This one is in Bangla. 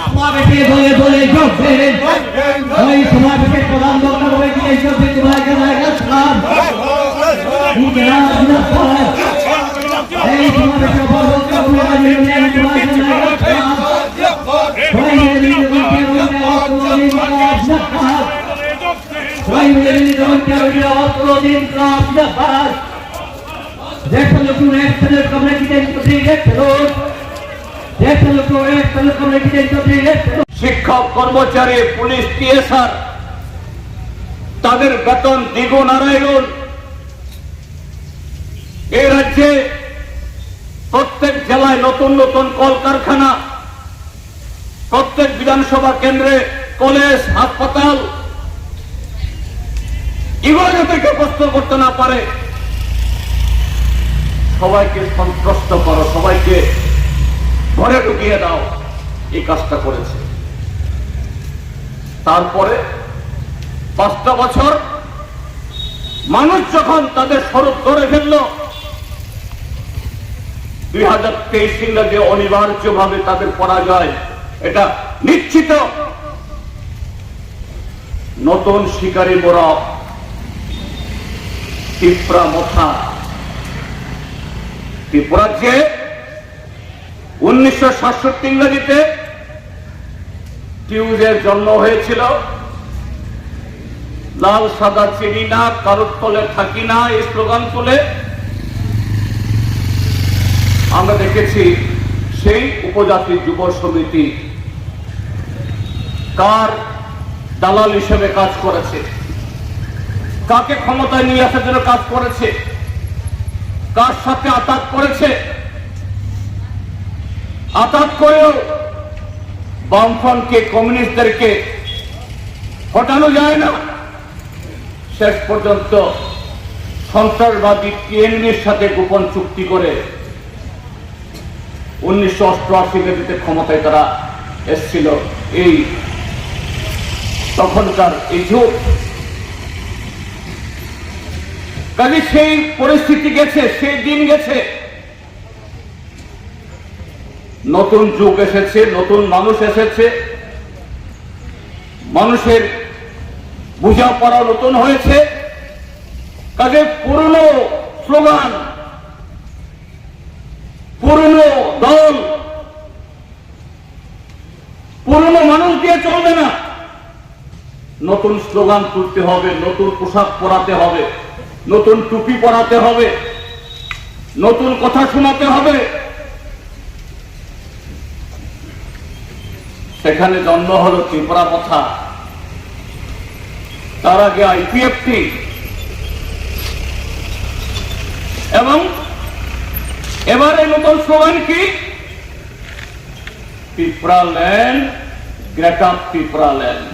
সমাবেশে দলে দলে যোগ দেন। ওই সমাবেশের প্রধান বক্তা রয়েছে এইসব বিদ্যুৎ এই সমাবেশে শিক্ষক কর্মচারী পুলিশ টিএসআর তাদের বেতন দ্বিগুণ আড়াইগুণ। এই রাজ্যে প্রত্যেক জেলায় নতুন নতুন কলকারখানা, প্রত্যেক বিধানসভা কেন্দ্রে কলেজ, হাসপাতাল, এগুলো যাতে কেউ প্রশ্ন করতে না পারে, সবাইকে সন্তুষ্ট করো, সবাইকে ঘরে ঢুকিয়ে দাও, এই কাজটা করেছে। তারপরে 5টা বছর মানুষ যখন তাদের স্বরূপ ধরে ফেলল, 2023 ইংরেজি অনিবার্যভাবে তাদের পরাজয় এটা নিশ্চিত। নতুন শিকারী মোরা ত্রিপুরা মথা ত্রিপুরার যে 1967 ইংরেজিতে টিউজের জন্ম হয়েছিল, লাল সাদা চিনি না, কারোর তলে থাকি না, এই স্লোগান তুলে আমরা দেখেছি সেই উপজাতি যুব সমিতি কার দালাল হিসেবে কাজ করেছে, কাকে ক্ষমতায় নিয়ে আসার জন্য কাজ করেছে, কার সাথে আতাত করেছে। আতাত করেও বামফ্রন্টকে, কমিউনিস্টদেরকে হটানো যায় না। শেষ পর্যন্ত সন্ত্রাসবাদী টিএনবির সাথে গোপন চুক্তি করে 1988 ক্ষমতায় তারা এসেছিল। এই তখনকার এই যুগ, কাজে সেই পরিস্থিতি গেছে, সেই দিন গেছে, নতুন যুগ এসেছে, নতুন মানুষ এসেছে, মানুষের বোঝাপড়া নতুন হয়েছে। কাজে পুরনো স্লোগান, পুরনো দল, পুরনো মানুষ দিয়ে চলবে না, নতুন স্লোগান তুলতে হবে, নতুন পোশাক পরাতে হবে, নতুন টুপি পরাতে হবে, নতুন কথা শোনাতে হবে। সেখানে জন্ম হলো ত্রিপুরা কথা, তার আগে আইপিএফটি, এবং এবারে নতুন স্লোগান কি? Tripura land, greater Tripura land.